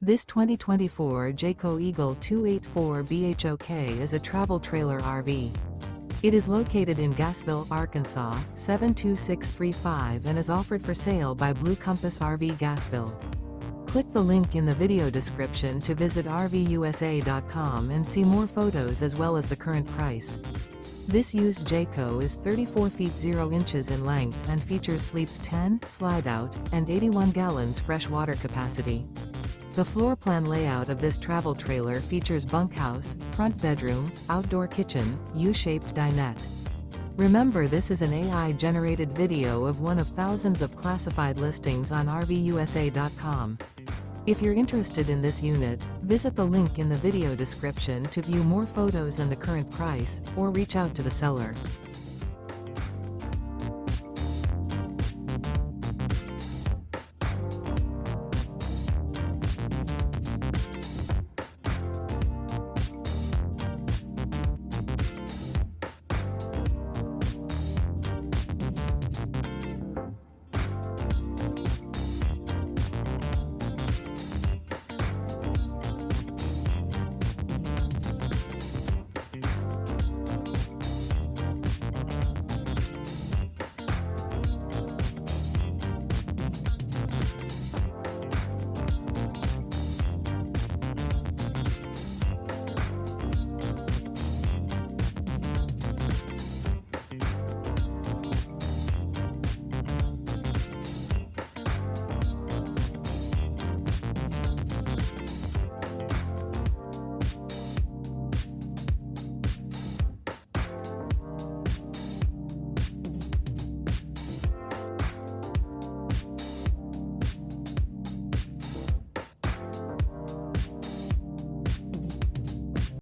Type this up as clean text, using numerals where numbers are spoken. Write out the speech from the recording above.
This 2024 Jayco Eagle 284 BHOK is a travel trailer RV. It is located in Gassville, Arkansas, 72635 and is offered for sale by Blue Compass RV Gassville. Click the link in the video description to visit RVUSA.com and see more photos as well as the current price. This used Jayco is 34 feet 0 inches in length and features sleeps 10, slide-out, and 81 gallons fresh water capacity. The floor plan layout of this travel trailer features bunkhouse, front bedroom, outdoor kitchen, U-shaped dinette. Remember, this is an AI-generated video of one of thousands of classified listings on RVUSA.com. If you're interested in this unit, visit the link in the video description to view more photos and the current price, or reach out to the seller.